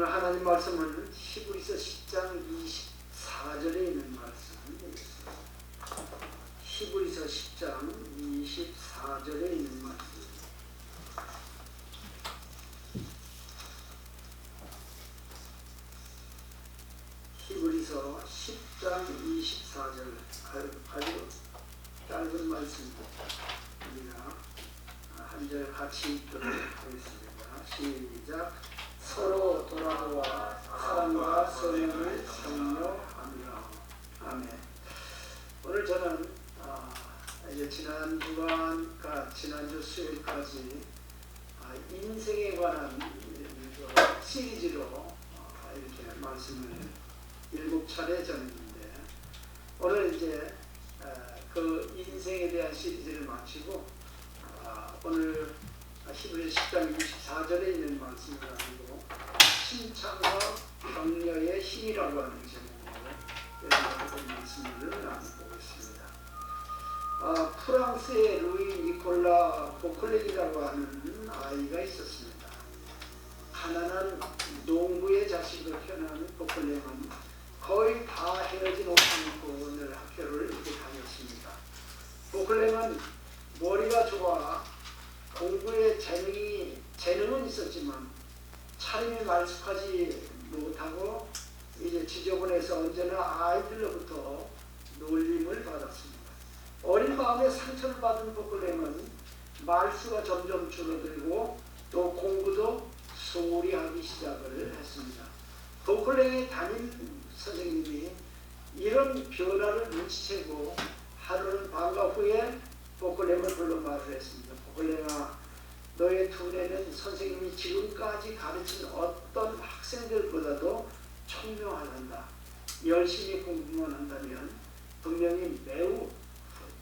오늘 하나님 말씀은 히브리서 10장 24절에 있는 말씀 되겠습니다. 히브리서 10장 24절에 있는 말씀. 히브리서 10장 24절 아주 짧은 말씀입니다. 한 절 같이 읽도록 하겠습니다. 시작. 서로 돌아와 사랑과 선행을 격려하며. 아멘. 오늘 저는 이제 지난주 수요일까지 인생에 관한 시리즈로 이렇게 말씀을 7차례 전했는데, 오늘 이제 그 인생에 대한 시리즈를 마치고 오늘 히브리서 10장 24절에 있는 말씀을 가지고 칭찬과 격려의 힘이라고 하는 제목으로 여러분 말씀을 나누고 있습니다. 프랑스의 루이 니콜라 보클렉이라고 하는 아이가 있었습니다. 가난한 농부의 자식으로 태어난 보클렉은 거의 다 헤어진 옷 입고 늘 학교를 이렇게 다녔습니다. 보클렉은 머리가 좋아 공부에 재능은 있었지만 차림이 말쑥하지 못하고 이제 지저분해서 언제나 아이들로부터 놀림을 받았습니다. 어린 마음에 상처를 받은 보클렉은 말수가 점점 줄어들고 또 공부도 소홀히 하기 시작을 했습니다. 보클렉의 담임 선생님이 이런 변화를 눈치채고 하루는 방과 후에 보클렉을 불러 말을 했습니다. 보클렉아, 너의 두뇌는 선생님이 지금까지 가르친 어떤 학생들보다도 총명하단다. 열심히 공부만 한다면 분명히 매우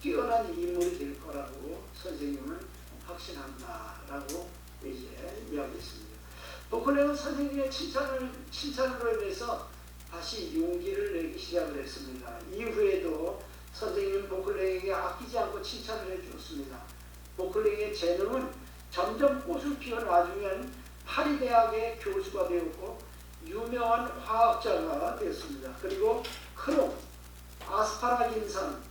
뛰어난 인물이 될 거라고 선생님은 확신한다 라고 이제 이야기했습니다. 보클렉은 선생님의 칭찬으로 인해서 다시 용기를 내기 시작을 했습니다. 이후에도 선생님은 보클렉에게 아끼지 않고 칭찬을 해주었습니다. 보클렉의 재능은 점점 꽃을 피운 와중엔 파리 대학의 교수가 되었고 유명한 화학자가 되었습니다. 그리고 크롬, 아스파라긴산,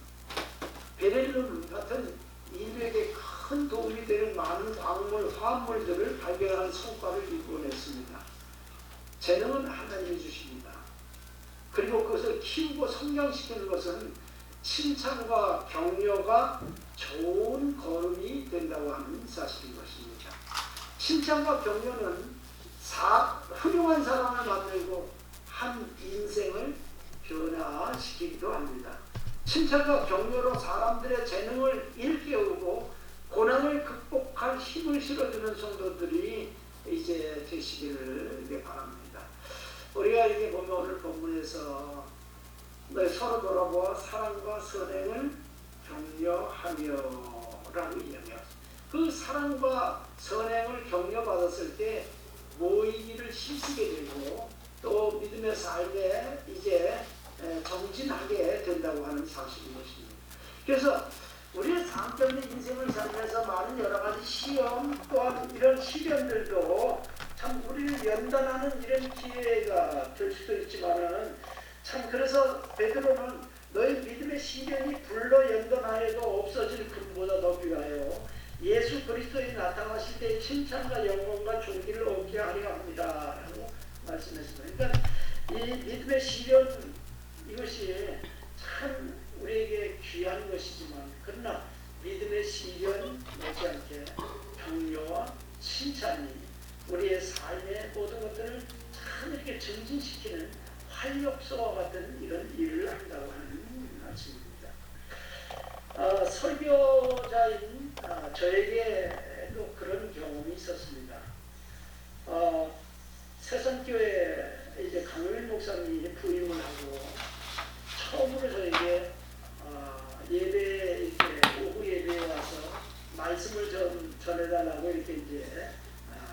베릴륨 같은 인류에게 큰 도움이 되는 많은 광물, 화합물들을 발견하는 성과를 이루어냈습니다. 재능은 하나님이 주십니다. 그리고 그것을 키우고 성장시키는 것은 칭찬과 격려가 좋은 걸음이 된다고 하는 사실인 것입니다. 칭찬과 격려는 훌륭한 사람을 만들고 한 인생을 변화시키기도 합니다. 칭찬과 격려로 사람들의 재능을 일깨우고 고난을 극복할 힘을 실어주는 성도들이 이제 되시기를 바랍니다. 우리가 이렇게 보면 오늘 본문에서 너희 서로 돌아보아 사랑과 선행을 격려하며 라고 이야기합니다. 그 사랑과 선행을 격려받았을 때 모이기를 힘쓰게 되고 또 믿음의 삶에 이제 정진하게 된다고 하는 사실인 것입니다. 그래서 우리의 삶적인 인생을 살면서 많은 여러 가지 시험 또한 이런 시련들도 참 우리를 연단하는 이런 기회가 될 수도 있지만은 참 그래서 베드로는 너희 믿음의 시련이 불로 연단하여도 없어질 금보다 더 귀하여 예수 그리스도에 나타나실 때 칭찬과 영광과 존귀를 얻게 하려 합니다 라고 말씀했습니다. 그러니까 이 믿음의 시련 이것이 참 우리에게 귀한 것이지만 그러나 믿음의 시련 못지않게 격려와 칭찬이 우리의 삶의 모든 것들을 참 이렇게 증진시키는 활력소와 같은 이런 일을 한다고 하는 말씀입니다. 설교자인 저에게도 그런 경험이 있었습니다. 새삼교회 이제 강효일 목사님이 부임을 하고 처음으로 저에게 예배 이렇게 오후 예배에 와서 말씀을 전해달라고 이렇게 이제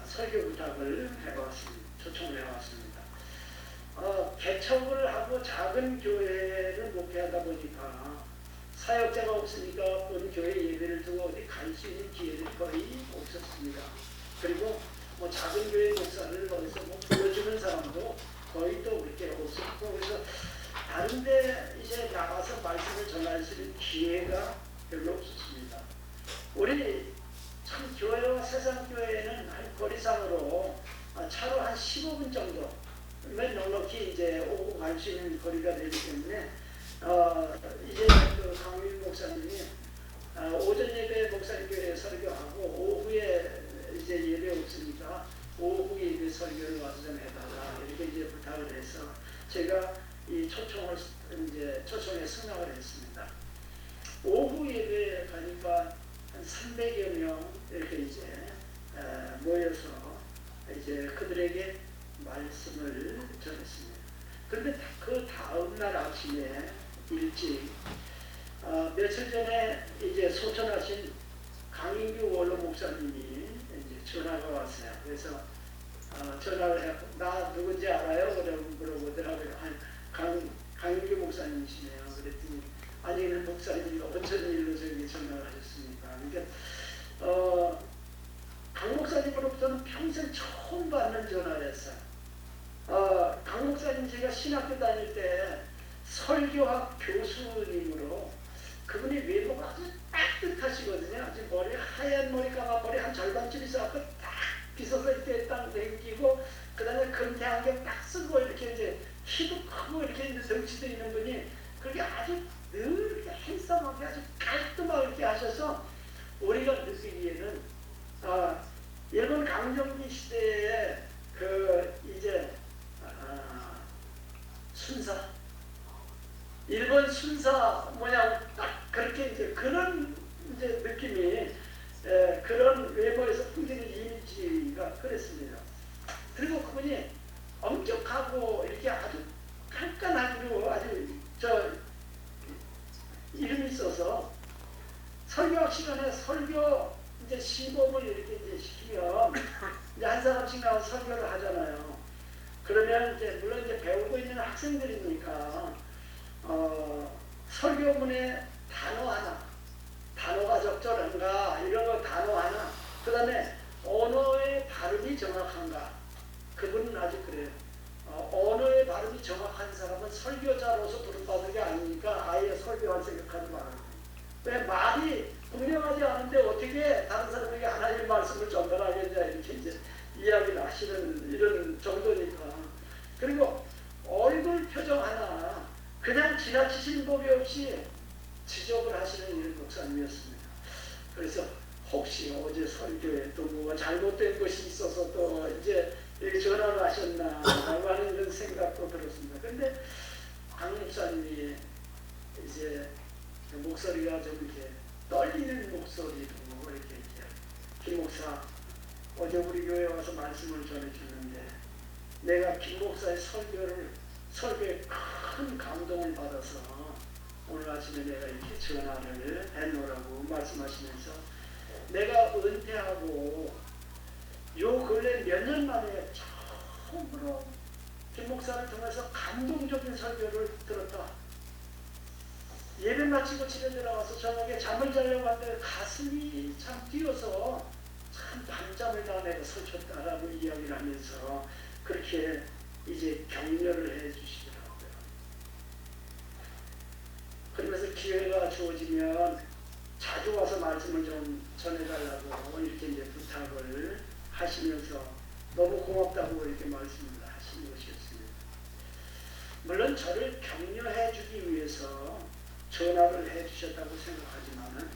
설교 부탁을 해왔습니다. 초청을 해왔습니다. 개척을 하고 작은 교회를 목회하다 보니까 사역자가 없으니까 본 교회 예배를 두고 어디 갈 수 있는 기회는 거의 없었습니다. 그리고 작은 교회 목사를 어디서 불러주는 사람도 거의 또 그렇게 없었고, 그래서 다른데 이제 나가서 말씀을 전할 수 있는 기회가 별로 없었습니다. 우리 참 교회와 세상 교회는 한 거리상으로 차로 한 15분 정도 맨 넉넉히 이제 오고 갈 수 있는 거리가 되기 때문에 이제 그 강민 목사님이 오전 예배 목사님 교회에 설교하고 오후에 이제 예배 없으니까 오후 예배 설교를 와서 좀 해달라 이렇게 이제 부탁을 해서 제가 이 초청에 승낙을 했습니다. 오후 예배에 가니까 한 300여 명 이렇게 이제 모여서 이제 그들에게 말씀을 전했습니다. 그런데 그 다음 날 아침에 일찍 며칠 전에 이제 소천하신 강인규 원로 목사님이 이제 전화가 왔어요. 그래서 전화를 해서 나 누군지 알아요? 물어보더라고요. 강인규 목사님이시네요. 그랬더니 아니 목사님이 어쩐 일로 저에게 전화를 하셨습니까? 그러니까 강 목사님으로부터는 평생 처음 받는 전화였어요. 강 목사님 제가 신학교 다닐 때 설교학 교수님으로 그분이 외모가 아주 따뜻하시거든요. 아주 머리 하얀 머리 까만 머리 한 절반쯤 있어갖고 딱 빗어서 이렇게 딱 내기고 그 다음에 금태 안경 딱 쓰고 이렇게 이제 키도 크고 이렇게 이제 덩치도 있는 분이 그렇게 아주 늘 이렇게 핸섬하게 아주 깔끔하게 이렇게 하셔서 우리가 느끼기에는 일본 강점기 시대에 그 이제 순사 일본 순사 모양 딱 그렇게 이제 그런 이제 느낌이 그런 외모에서 풍기는 이미지가 그랬습니다. 그리고 그분이 엄격하고 이렇게 아주 깐깐하기로 아주 이름이 있어서 설교 시간에 설교 이제 시범을 이렇게 이제 시키면 이제 한 사람씩 나와서 설교를 하잖아요. 그러면 이제 물론 이제 배우고 있는 학생들이니까 설교문에 단어 하나, 단어가 적절한가 이런 거 단어 하나, 그 다음에 언어의 발음이 정확한가, 그분은 아주 그래요. 언어의 발음이 정확한 사람은 설교자로서 부름받는 게 아니니까 아예 설교할 생각하지 말아요. 왜 말이 분명하지 않은데 어떻게 다른 사람에게 하나님의 말씀을 전달하겠냐 이렇게 이제 이야기를 하시는 이런 정도니까. 그리고 얼굴 표정 하나 그냥 지나치신 법이 없이 지적을 하시는 이런 목사님이었습니다. 그래서 혹시 어제 설교에 또 뭐가 잘못된 것이 있어서 또 이제 전화를 하셨나 하는 이런 생각도 들었습니다. 그런데 강 목사님이 이제 목소리가 좀 이렇게 떨리는 목소리로 이렇게 김 목사 어제 우리 교회에 와서 말씀을 전해주는데 내가 김 목사의 설교에 큰 감동을 받아서 오늘 아침에 내가 이렇게 전화를 해놓으라고 말씀하시면서 내가 은퇴하고 요 근래 몇 년 만에 처음으로 김 목사를 통해서 감동적인 설교를 들었다. 예배 마치고 집에 들어가서 저녁에 잠을 자려고 하는데 가슴이 참 뛰어서 참 밤잠을 다 내가 설쳤다라고 이야기를 하면서 그렇게 이제 격려를 해 주시더라고요. 그러면서 기회가 주어지면 자주 와서 말씀을 좀 전해달라고 이렇게 이제 부탁을 하시면서 너무 고맙다고 이렇게 말씀을 하신 것이었습니다. 물론 저를 격려해 주기 위해서 전화를 해 주셨다고 생각하지만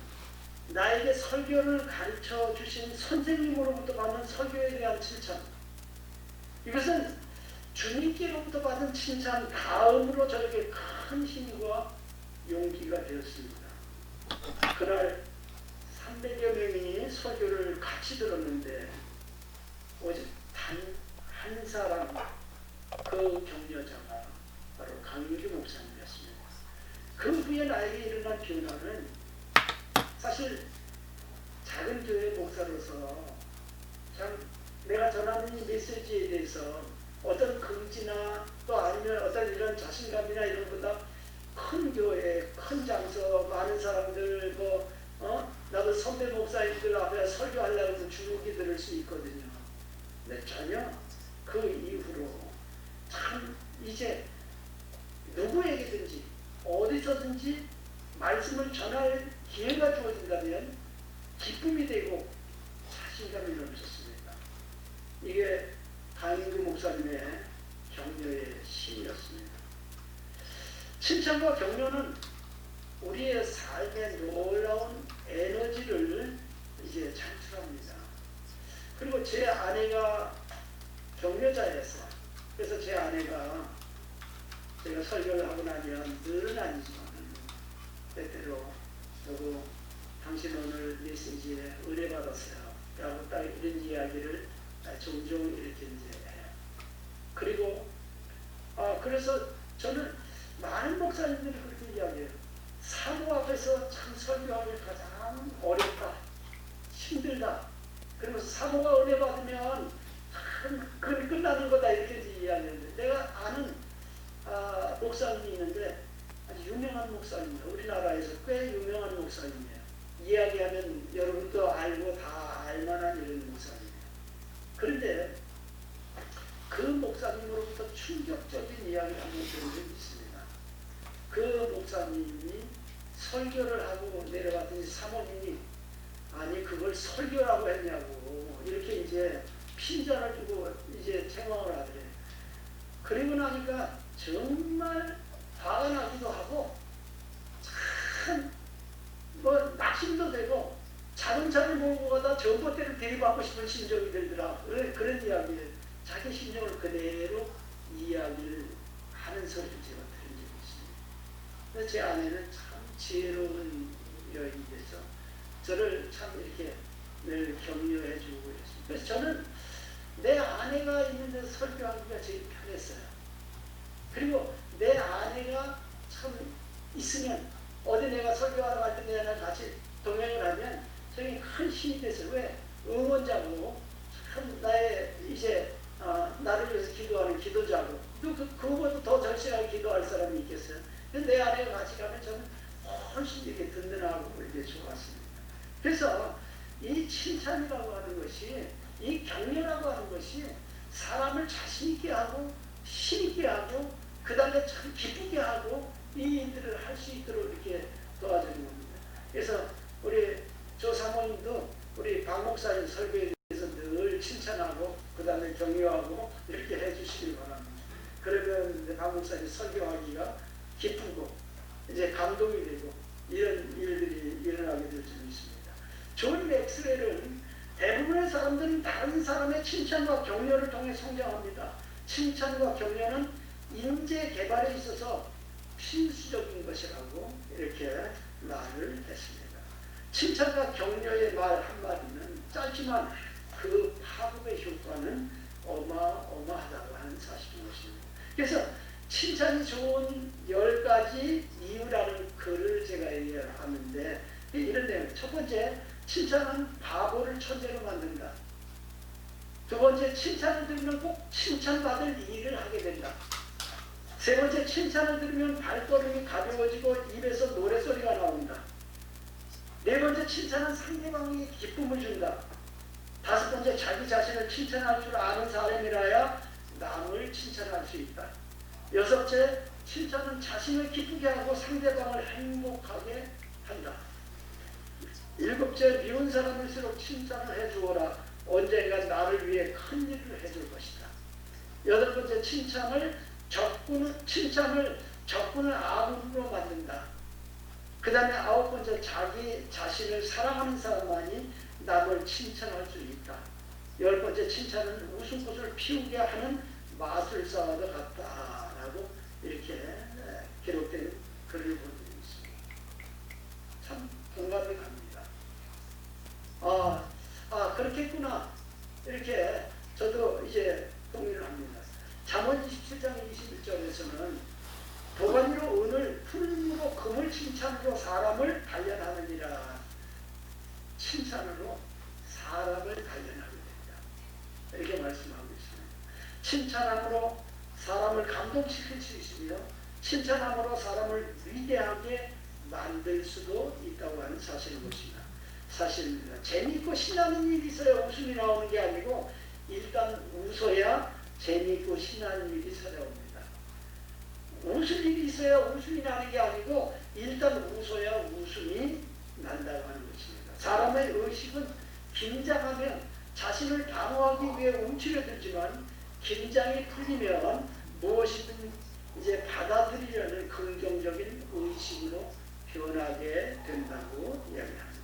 나에게 설교를 가르쳐 주신 선생님으로부터 받는 설교에 대한 칭찬, 이것은 주님께로부터 받은 칭찬 다음으로 저에게 큰 힘과 용기가 되었습니다. 그날 300여 명이 설교를 같이 들었는데 오직 단 한 사람 그 격려자가 바로 강인규 목사님이었습니다. 그 후에 나에게 일어난 변화는 사실 작은 교회 목사로서 참 내가 전하는 이 메시지에 대해서 어떤 긍지나 또 아니면 어떤 이런 자신감이나 이런 것보다 큰 교회, 큰 장소, 많은 사람들 나도 선배 목사님들 앞에 설교하려고 주눅이 들을 수 있거든요. 근데 전혀 그 이후로 참 이제 누구에게든지 어디서든지 말씀을 전할 기회가 주어진다면 기쁨이 되고 자신감이 넘쳤습니다. 이게 강인규 목사님의 격려의 힘이었습니다. 칭찬과 격려는 우리의 삶에 놀라운 에너지를 이제 창출합니다. 그리고 제 아내가 격려자였어요. 그래서 제 아내가 제가 설교를 하고 나면 늘은 아니지만 때때로 저도 당신 오늘 메시지에 은혜 받았어요 라고 딱 이런 이야기를 종종 이렇게 이제 해요. 그리고 그래서 저는 많은 목사님들이 그렇게 이야기해요. 사도 앞에서 참 설교하기 가장 어렵다, 힘들다. 그리고 사도가 은혜 받으면 그건 끝나는 거다 이렇게 이야기하는데, 내가 아는 목사님이 있는데 아주 유명한 목사님이에요. 우리나라에서 꽤 유명한 목사님이에요. 이야기하면 여러분도 알고 다 알만한 이런 목사님이에요. 그런데 그 목사님으로부터 충격적인 이야기를 한번 들은 적이 있습니다. 그 목사님이 설교를 하고 내려갔더니 사모님이 아니 그걸 설교라고 했냐고 이렇게 이제 핀잔을 주고 이제 책망을 하더래요. 그리고 나니까 정말 화가 나기도 하고 참 뭐 낙심도 되고 자동차를 몰고 가다 전봇대를 들이받고 싶은 심정이 들더라. 그런 이야기를 자기 심정을 그대로 이야기를 하는 소리를 제가 들은 적이 있습니다. 그래서 제 아내는 참 지혜로운 여인이 돼서 저를 참 이렇게 늘 격려해 주고 그랬습니다. 그래서 저는 내 아내가 있는 데서 설교하기가 제일 편했어요. 그리고 내 아내가 참 있으면 어디 내가 설교하러 갈 때 내 아내랑 같이 동행을 하면 저게 큰 힘이 됐어요. 왜? 응원자고 참 나의 이제 나를 위해서 기도하는 기도자고 또 그거보다 더 절실하게 기도할 사람이 있겠어요. 근데 내 아내가 같이 가면 저는 훨씬 이렇게 든든하고 이렇게 좋았습니다. 그래서 이 칭찬이라고 하는 것이, 이 격려라고 하는 것이 사람을 자신 있게 하고 힘 있게 하고 그 다음에 참 기쁘게 하고 이 일들을 할 수 있도록 이렇게 도와주는 겁니다. 그래서 우리 조 사모님도 우리 박 목사님 설교에 대해서 늘 칭찬하고 그 다음에 격려하고 이렇게 해주시기 바랍니다. 그러면 박 목사님 설교하기가 기쁘고 이제 감동이 되고 이런 일들이 일어나게 될 수 있습니다. 존 맥스웰은 대부분의 사람들은 다른 사람의 칭찬과 격려를 통해 성장합니다. 칭찬과 격려는 인재 개발에 있어서 필수적인 것이라고 이렇게 말을 했습니다. 칭찬과 격려의 말 한마디는 짧지만 그 파급의 효과는 어마어마하다고 하는 사실인 것입니다. 그래서 칭찬이 좋은 10가지 이유라는 글을 제가 얘기하는데 이런 내용. 첫 번째, 칭찬은 바보를 천재로 만든다. 두 번째, 칭찬을 들으면 꼭 칭찬받을 일을 하게 된다. 세 번째, 칭찬을 들으면 발걸음이 가벼워지고 입에서 노래소리가 나온다. 네 번째, 칭찬은 상대방에게 기쁨을 준다. 다섯 번째, 자기 자신을 칭찬할 줄 아는 사람이라야 남을 칭찬할 수 있다. 여섯째, 칭찬은 자신을 기쁘게 하고 상대방을 행복하게 한다. 일곱째, 미운 사람일수록 칭찬을 해주어라. 언젠가 나를 위해 큰 일을 해줄 것이다. 여덟 번째, 칭찬을 적군을 아군으로 만든다. 그 다음에 아홉 번째, 자기 자신을 사랑하는 사람만이 남을 칭찬할 수 있다. 열 번째, 칭찬은 웃음꽃을 피우게 하는 마술사와 같다라고 이렇게 기록된 글을 본 적이 있습니다. 참 공감이 갑니다. 그렇겠구나. 이렇게 저도 이제 동의를 합니다. 잠언 27장 21절에서는 도가니로 은을, 풀무로 금을 칭찬으로 사람을 단련하느니라. 칭찬으로 사람을 단련하게 된다. 이렇게 말씀하고 있습니다. 칭찬함으로 사람을 감동시킬 수 있으며 칭찬함으로 사람을 위대하게 만들 수도 있다고 하는 사실인 것입니다. 사실입니다. 재미있고 신나는 일이 있어야 웃음이 나오는 게 아니고 일단 웃어야 재미있고 신나는 일이 찾아옵니다. 웃을 일이 있어야 웃음이 나는 게 아니고 일단 웃어야 웃음이 난다고 하는 것입니다. 사람의 의식은 긴장하면 자신을 방어하기 위해 움츠려들지만 긴장이 풀리면 무엇이든 이제 받아들이려는 긍정적인 의식으로 변하게 된다고 이야기합니다.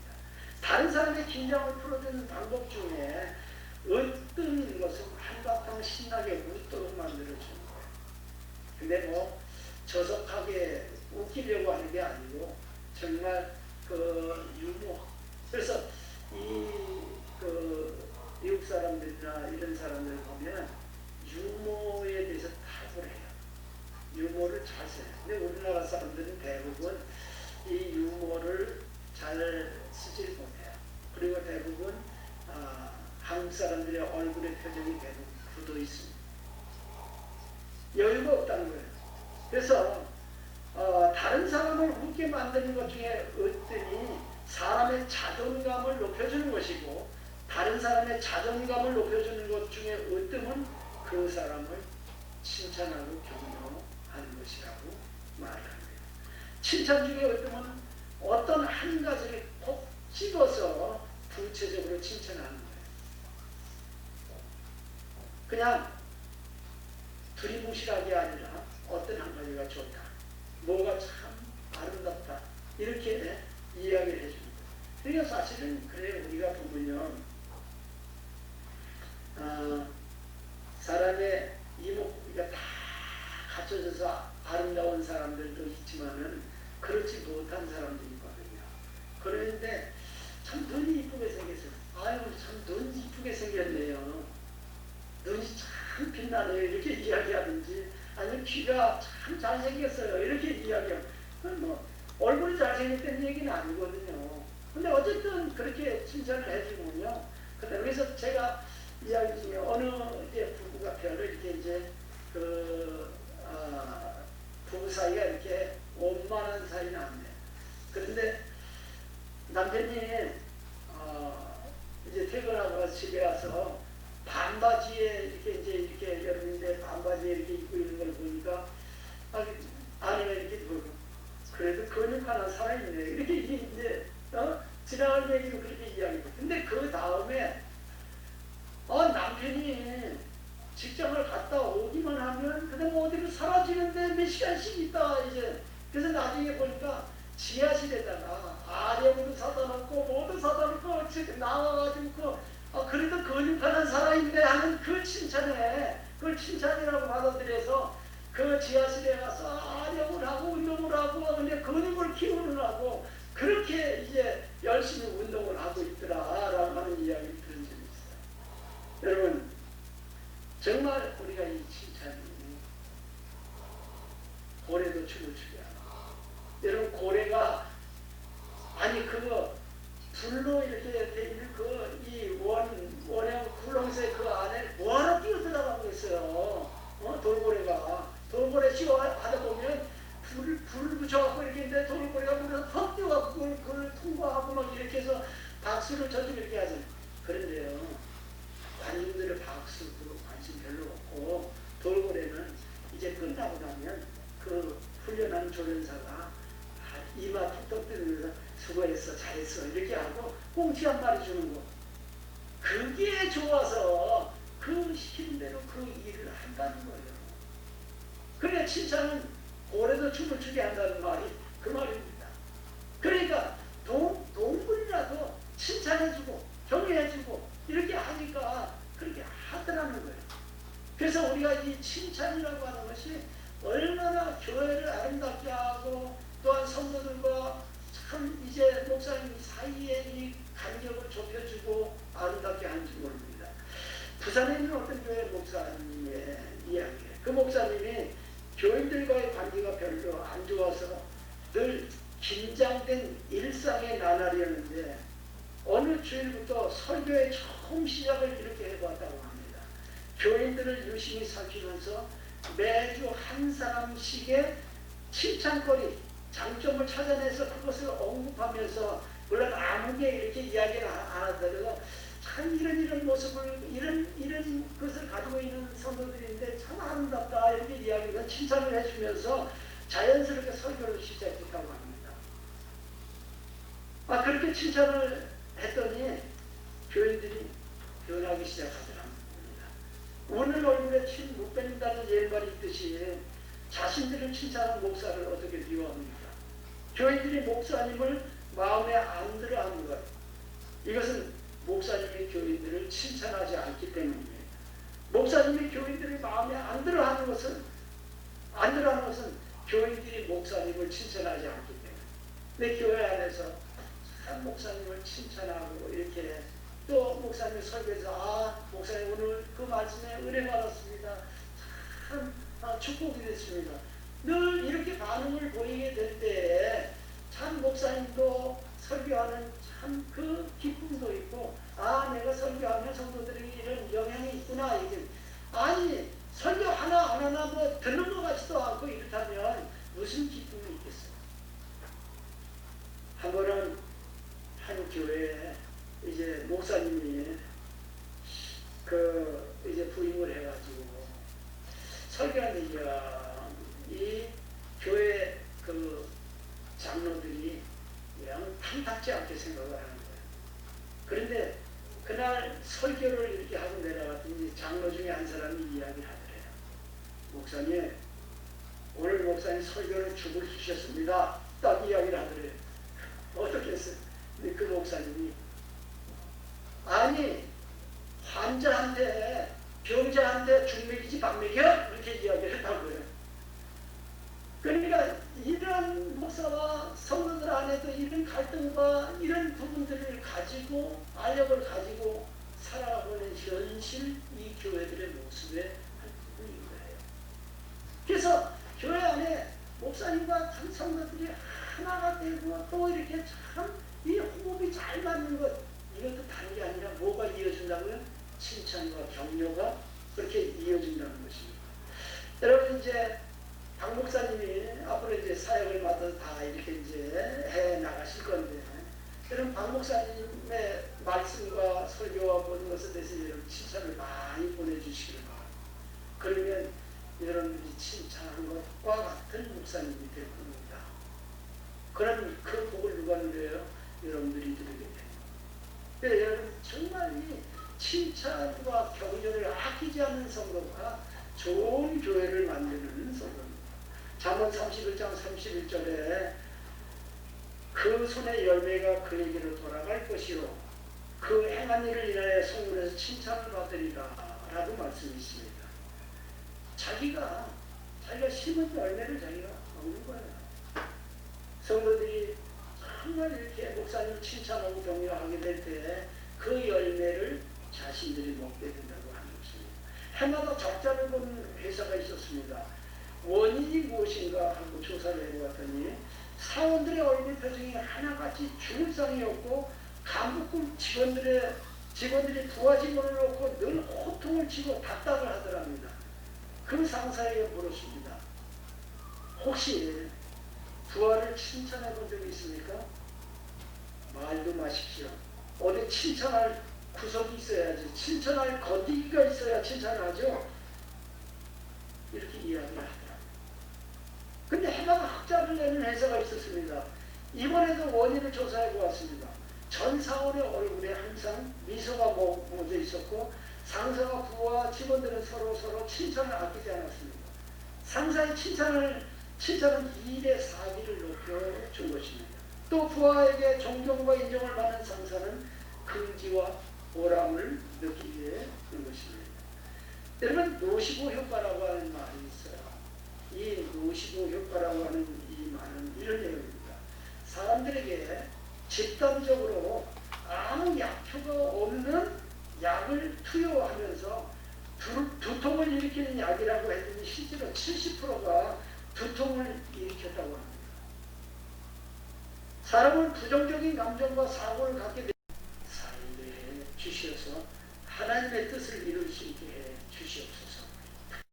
다른 사람의 긴장을 풀어주는 방법 중에 어떤 것은 한바탕 신나게 웃도록 만들어주는 거예요. 근데 뭐 저속하게 웃기려고 하는 게 아니고 정말 그 유머. 그래서 미국 사람들이나 이런 사람들 보면 유머에 대해서 탁월해요. 유머를 잘 써요. 근데 우리나라 사람들은 대부분 이 유머를 잘 쓰질 못해요. 그리고 대부분 한국 사람들의 얼굴의 표정이 대부분 굳어 있습니다. 여유가 없다는 거예요. 그래서 다른 사람을 웃게 만드는 것 중에 어떤 사람의 자존감을 높여주는 것이고 다른 사람의 자존감을 높여주는 것 중에 어떤 그 사람을 칭찬하고 격려하는 것이라고 말하는 거예요. 칭찬 중에 어떤 한 가지를 꼭 집어서 구체적으로 칭찬하는 거예요. 그냥 두리뭉실하게 아니라 어떤 한 가지가 좋다. 뭐가 참 아름답다. 이렇게 이야기를 해줍니다. 그러니까 사실은 그래요. 우리가 보면요. 사람의 이목구비가 다 갖춰져서 아름다운 사람들도 있지만은 그렇지 못한 사람도 있거든요. 그런데 참 눈이 이쁘게 생겼어요. 아유 참 눈이 이쁘게 생겼네요. 눈이 참 빛나네요. 이렇게 이야기하든지 아니면 귀가 참 잘생겼어요. 이렇게 이야기하면 뭐 얼굴이 잘생겼다는 얘기는 아니거든요. 근데 어쨌든 그렇게 칭찬을 해주면요. 그래서 제가 이야기 중에 어느 이제 부부가 별로 이렇게 이제 부부 사이가 이렇게 원만한 사이는 아니에요. 그런데 남편이 이제 퇴근하고 집에 와서 반바지에 이렇게 여름인데 반바지에 이렇게 입고 있는 걸 보니까 아내가 이렇게 보고 그래도 근육 하나 살아있네 이렇게 이제 지나갈 얘기로 그렇게 이야기해요. 근데 그 다음에 남편이 직장을 갔다 오기만 하면 그다음 어디로 사라지는데 몇 시간씩 있다 이제. 그래서 나중에 보니까 지하실에다가 아령도 사다 놓고 뭐도 사다 놓고 나와가지고 그래도 근육 하나 살아있네 하는 그 칭찬에 그걸 칭찬이라고 받아들여서 그 지하실에 가서 아령을 하고 운동을 하고 근데 근육을 키우느라고 그렇게 이제 열심히 운동을 하고 있더라라고 하는 이야기를 들은 적이 있어요. 여러분 정말 우리가 이 칭찬이 고래도 춤을 추게 하고 여러분 고래가 아니 그거 불로 이렇게 돼 있는 이 원형 굴렁쇠 그 안에 뭐하러 뛰어들어가고 있어요. 돌고래 씌워 하다 보면 불을 붙여갖고 이렇게 있는데 돌고래가 물에서 퍽 뛰어갖고 그걸 통과하고 막 이렇게 해서 박수를 쳐주고 이렇게 하죠. 그런데요 관중들의 박수 그거 관심 별로 없고 돌고래는 이제 끝나고 나면 그 훈련한 조련사가 이마 톡톡 뜨면서 수고했어 잘했어 이렇게 하고 꽁치 한 마리 주는 거 그게 좋아서 그 시키는 대로 그 일을 한다는 거예요. 그래 칭찬은 고래도 춤을 추게 한다는 말이 그 말입니다. 그러니까 동물이라도 칭찬해주고 격려해주고 이렇게 하니까 그렇게 하더라는 거예요. 그래서 우리가 이 칭찬이라고 하는 것이 얼마나 교회를 아름답게 하고 또한 성도들과 참 이제 목사님 사이에 이 간격을 좁혀주고 아름답게 하는지 모릅니다. 부산에 있는 어떤 교회 목사님의 이야기예요. 그 목사님이 교인들과의 관계가 별로 안 좋아서 늘 긴장된 일상의 나날이었는데 어느 주일부터 설교의 처음 시작을 이렇게 해봤다고 합니다. 교인들을 유심히 살피면서 매주 한 사람씩의 칭찬거리, 장점을 찾아내서 그것을 언급하면서 물론 아무게 이렇게 이야기를 안 하더라도 참 이런 모습을 이런 것을 가지고 있는 성도들인데 참 아름답다 이렇게 이야기를 칭찬을 해주면서 자연스럽게 설교를 시작했다고 합니다. 그렇게 칭찬을 했더니 교인들이 변하기 시작하더랍니다. 우는 얼굴에 침 못 뺀다는 옛말이 있듯이 자신들을 칭찬한 목사를 어떻게 미워합니까? 교인들이 목사님을 마음에 안 들어 하는 것, 이것은 목사님이 교인들을 칭찬하지 않기 때문입니다. 목사님이 교인들의 마음에 안 들어 하는 것은 교인들이 목사님을 칭찬하지 않기 때문에. 내 교회 안에서 참 목사님을 칭찬하고 이렇게 또 목사님 설교에서 목사님 오늘 그 말씀에 은혜 받았습니다. 참 축복이 됐습니다. 늘 이렇게 반응을 보이게 될 때에 참 목사님도 설교하는 참 그 기쁨도 있고 내가 설교하면 성도들에게 이런 영향이 있구나. 이게 아니 설교 하나 안 하나 뭐 듣는 것 같지도 않고 이렇다면 무슨 기쁨이 있겠어요. 한 번은 한 교회에 이제 목사님이 이제 부임을 해가지고 설교하니까 이 교회 장로들이 그냥 탐탁지 않게 생각을 하는 거예요. 그런데 그날 설교를 이렇게 하고 내려갔더니 장로 중에 한 사람이 이야기를 하더래요. 목사님, 오늘 목사님 설교를 죽을 주셨습니다. 딱 이야기를 하더래요. 어떻게 했어요? 근데 그 목사님이 환자한테 병자한테 죽먹이지 밥먹여? 이렇게 이야기를 했다고요. 그러니까 이런 목사와 성도들 안에도 이런 갈등과 이런 부분들을 가지고 알력을 가지고 살아가는 현실 이 교회들의 모습의 한 부분인 거예요. 그래서 교회 안에 목사님과 참 성도들이 하나가 되고 또 이렇게 참 이 호흡이 잘 맞는 것, 이것도 다른 게 아니라 뭐가 이어진다고요? 칭찬과 격려가 그렇게 이어진다는 것입니다. 여러분 이제 박 목사님이 앞으로 이제 사역을 맡아서 다 이렇게 이제 해 나가실 건데, 여러분 박 목사님의 말씀과 설교와 모든 것에 대해서 여러분 칭찬을 많이 보내주시길 바랍니다. 그러면 여러분들이 칭찬한 것과 같은 목사님이 될 겁니다. 그럼 그 복을 누가 누려요? 여러분들이 누리게 됩니다. 그래서 여러분 정말 이 칭찬과 격려를 아끼지 않는 성도가 좋은 교회를 만드는 성도입니다. 잠언 31장 31절에 그 손의 열매가 그에게로 돌아갈 것이요 그 행한 일을 인하여 성문에서 칭찬을 받으리라 라고 말씀이 있습니다. 자기가 심은 열매를 자기가 먹는 거예요. 성도들이 정말 이렇게 목사님 칭찬하고 격려하게 될 때 그 열매를 자신들이 먹게 된다고 하는 것입니다. 해마다 적자를 보는 회사가 있었습니다. 원인이 무엇인가 하고 조사를 해보았더니 사원들의 얼굴 표정이 하나같이 중상이었고 간부급 직원들이 부하 직원을 놓고 늘 호통을 치고 답답을 하더랍니다. 그 상사에게 물었습니다. 혹시 부하를 칭찬해 본 적이 있습니까? 말도 마십시오. 어디 칭찬할 구석이 있어야지. 칭찬할 거디기가 있어야 칭찬을 하죠. 이렇게 이야기를 하더랍니다. 근데 해마다 흑자를 내는 회사가 있었습니다. 이번에도 원인을 조사해 보았습니다. 전 사원의 얼굴에 항상 미소가 묻어 있었고 상사와 부하 직원들은 서로 칭찬을 아끼지 않았습니다. 상사의 칭찬은 일의 사기를 높여준 것입니다. 또 부하에게 존경과 인정을 받는 상사는 긍지와 보람을 느끼게 된 것입니다. 여러분 노시보 효과라고 하는 말이 있어요. 이 노시보 효과라고 하는 이 말은 이런 내용입니다. 사람들에게 집단적으로 아무 약효가 없는 약을 투여하면서 두통을 일으키는 약이라고 했더니 실제로 70%가 두통을 일으켰다고 합니다. 사람은 부정적인 감정과 사고를 갖게 되면 삶에 주시어서 하나님의 뜻을 이룰 수 있게 해 주시옵소서.